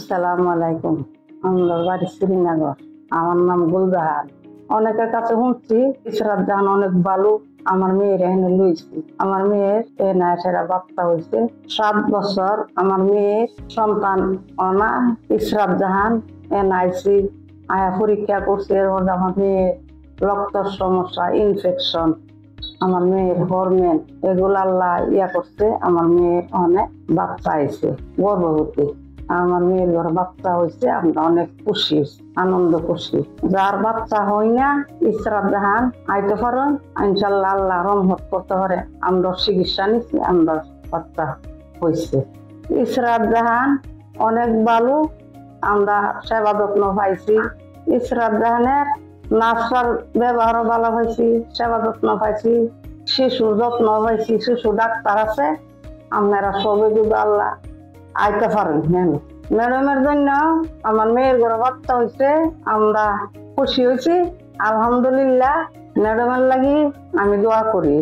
আসসালামু আলাইকুম। আমার বাড়ি শ্রীনগর। আমার নাম গুলজাহান। অনেকের কাছে শুনছি ইসরাত জাহান অনেক ভালো। আমার মেয়ের এখানে লইছি। আমার মেয়ের এনায়সেরা বাচ্চা হয়েছে 7 বছর। আমার মেয়ের সন্তান অনা ইসরাত জাহান এনআইসি আয়া পরীক্ষা করছে। এর মধ্যে আমার মেয়ের রক্তের সমস্যা, ইনফেকশন, আমার মেয়ের হরমোন এগুলো আল্লাহ করছে। আমার মেয়ের অনেক বাচ্চা আইছে, গর্ভবতী। আমার মেয়ের ঘরে বাচ্চা হয়েছে, আমরা অনেক খুশি, আনন্দ খুশি। যার বাচ্চা হয় না ইসরাত জাহান আইতে পারেন, ইনশাল্লাহ আল্লাহ রহমত করতে পারে। আমরা চিকিৎসা নিচ্ছি, আমরা বাচ্চা হয়েছে। ইসরাত জাহান অনেক ভালো, আমরা সেবা যত্ন পাইছি। ইসরাত জাহানের নার্সার ব্যবহারও ভালো পাইছি, সেবা যত্ন পাইছি, শিশু যত্ন পাইছি, শিশু ডাক্তার আছে। আপনারা সবে যদি আল্লাহ আইতে পারেন। ম্যাডামের জন্য আমার মেয়ের ঘরে বাচ্চা হয়েছে, আমরা খুশি হয়েছি। আলহামদুলিল্লাহ। ম্যাডামের লাগি আমি দোয়া করি।